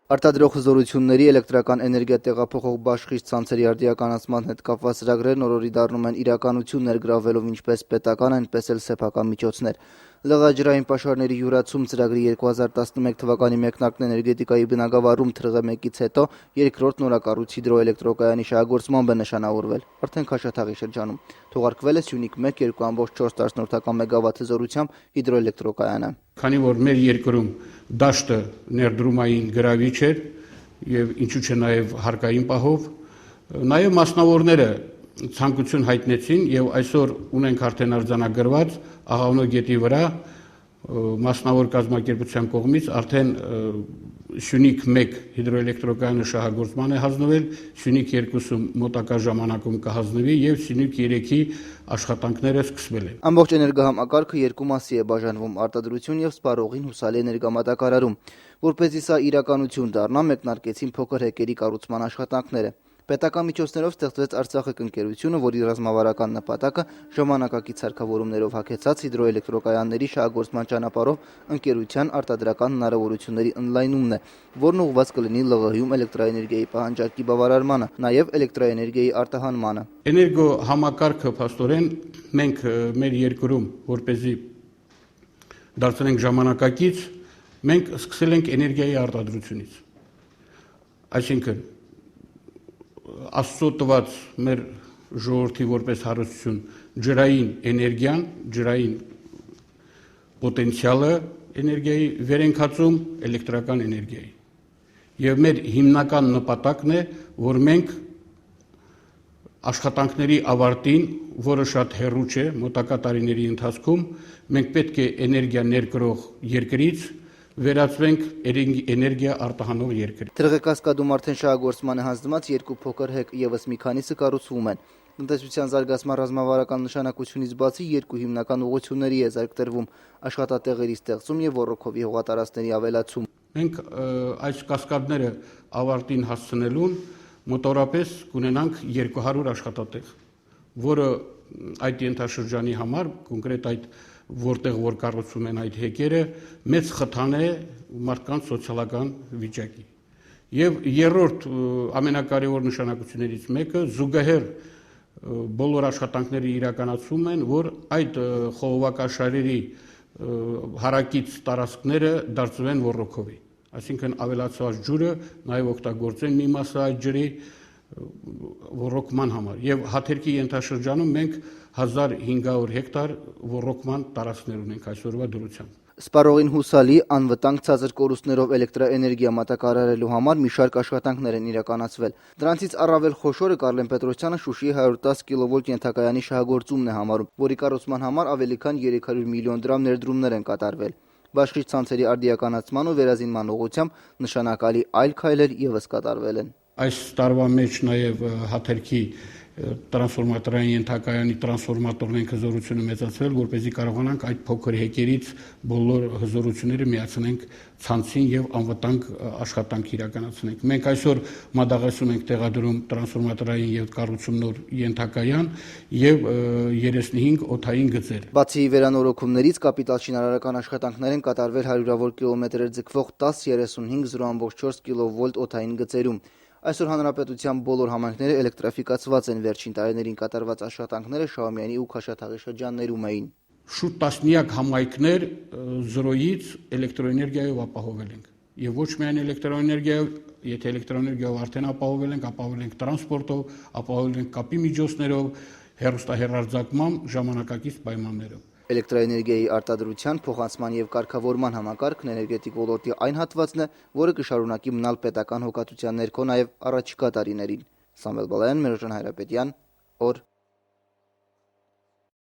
Արտադրող հզորությունների էլեկտրական էներգիա տեղափոխող բաշխիչ ցանցերի արդիականացման հետ կապված ծրագրերն օրորի դառնում են իրականություն, ներգրավելով ինչպես պետական, այնպես էլ սեփական միջոցներ։ Լղաջրային պաշարների յուրացում ծրագրի 2011 թվականի մեկնարկն էներգետիկայի բնագավառում թրղ1-ից հետո երկրորդ նորակառույց հիդրոէլեկտրոկայանի շահագործմամբ է նշանավորվել, արդեն Քաշաթաղի շրջանում։ Թողարկվել է Սյունիք 1 2.4 մեգավատ հզորությամբ հիդրոէլեկտրոկայանը։ Քանի որ մեր երկրում դաշտը ներդրումային գրավիչ էր եւ ինչու՞ չէ նաեւ հարկային պահով, նաեւ մասնավորները ցանկություն հայտնեցին եւ այսօր ունենք արդեն արձանագրված Աղավնո գետի վրա մասնավոր կազմակերպության կողմից արդեն Սյունիք 1 հիդրոէլեկտրոկայանը շահագործման է հանձնվել, Սյունիք 2-ում մոտակա ժամանակում կհանձնվի եւ Սյունիք 3-ի աշխատանքները սկսվել են։ Ամբողջ էներգահամակարգը երկու մասի է բաժանվում՝ արտադրություն եւ սպառողին հուսալի էներգամատակարարում։ Որպեսզի սա իրականություն դառնա, մեկնարկեցին փոքր հեկերի կառուցման աշխատանքները։ Պետական միջոցներով ստեղծվեց Արցախեք ընկերությունը, որի ռազմավարական նպատակը ժամանակակից սարքավորումներով հագեցած հիդրոէլեկտրոկայանների շահագործման ճանապարհով ընկերության արտադրական հնարավորությունների ընդլայնումն է, որն ուղղված կլինի ԼՂՀ-ում էլեկտրաէներգիայի պահանջարկի բավարարմանը, նաև էլեկտրաէներգիայի արտահանմանը։ Էներգո համակարգը փաստորեն մենք մեր երկրում, որպեսզի դարձնենք ժամանակակից, մենք սկսել ենք էներգիայի արտադրությունից։ Այսինքն Աստծո տված մեր ժողովրդի որպես հարստություն ջրային էներգիան, ջրային պոտենցիալը էներգիայի վերընկացում էլեկտրական էներգիայի։ Եվ մեր հիմնական նպատակն է, որ մենք աշխատանքների ավարտին, որը շատ հեռու չէ, մոտակա տարիների ընթացքում մենք պետք է էներգիա ներկրող երկրից վերածվենք էներգիա արտահանող երկրի։ Թրղեկասկադում արդեն շահագործման է հանձնված երկու փոքր հեկ, եւս մի քանիսը կառուցվում են։ Տնտեսության զարգացման ռազմավարական նշանակությունից բացի երկու հիմնական ուղղությունների է ձեռք տրվում՝ աշխատատեղերի ստեղծում եւ ոռոգովի հողատարածքների ավելացում։ Մենք այս կասկադները ավարտին հասցնելուն մոտորապես կունենանք 200 աշխատատեղ, որը այդ ենթաշրջանի համար կոնկրետ այդ որտեղ որ կառուցում են այդ հեկերը, մեծ խթան է մարդկանց սոցիալական վիճակի։ Եվ երրորդ ամենակարևոր նշանակություններից մեկը զուգահեռ բոլոր աշխատանքները իրականացում են, որ այդ խողովակաշարերի հարակից տարածքները դարձվեն ոռոգովի։ Այսինքն ավելացված ջուրը նաև օգտագործեն մի մասը այդ ջրի ոռոգման համար։ Եվ հաթերքի ենթաշրջանում մենք 1500 հեկտար ոռոգման տարածքներ ունենք այսօրվա դրությամբ։ Սպառողին հուսալի, անվտանգ ցածր կորուստներով էլեկտրաէներգիա մատակարարելու համար մի շարք աշխատանքներ են իրականացվել։ Դրանցից առավել խոշորը Կարլեն Պետրոսյանը Շուշիի 110 կՎ ենթակայանի շահագործումն է համարում, որի կառուցման համար ավելի քան 300 միլիոն դրամ ներդրումներ են կատարվել։ Բաշխիչ ցանցերի արդիականացման ու վերազինման ուղղությամբ նշանակալի այլ քայլեր ևս կատարվել են։ Այս տարվա մեջ նաև հաթերքի տրանսֆորմատորային ենթակայանի տրանսֆորմատորային հզորությունը մեծացվել, որպեսզի կարողանանք այդ փոքր հեկերից բոլոր հզորությունները միացնենք ցանցին եւ անվտանգ աշխատանք իրականացնենք։ Մենք այսօր մադաղեսում ենք տեղադրում տրանսֆորմատորային եւ կառուցում նոր ենթակայան եւ 35 օդային գծեր։ Բացի վերանորոգումներից կապիտալ շինարարական աշխատանքներ են կատարվել հարյուրավոր կիլոմետրեր ձգվող 10-35 0.4 կՎ օդային գծերում։ Այսօր հանրապետության բոլոր համայնքները էլեկտրաֆիկացված են, վերջին տարիներին կատարված աշխատանքները Շահումյանի ու Քաշաթաղի շրջաններում էին։ Շուտ տասնյակ համայնքներ զրոյից էլեկտրոէներգիայով ապահովել ենք։ Եվ ոչ միայն էլեկտրոէներգիայով, եթե էլեկտրոէներգիայով արդեն ապահովել ենք տրանսպորտով, ապահովել ենք կապի միջոցներով, հեռուստահեռարձակմամբ, ժամանակակից պայմաններով։ Էլեկտրաէներգիայի արտադրության, փոխանցման եւ կարգավորման համակարգն էներգետիկ ոլորտի այն հատվածն է, որը կշարունակի մնալ պետական հոգատության ներքո նաեւ առաջիկա տարիներին։ Սամվել Բալայան, Միրոժան Հայրապետյան, օր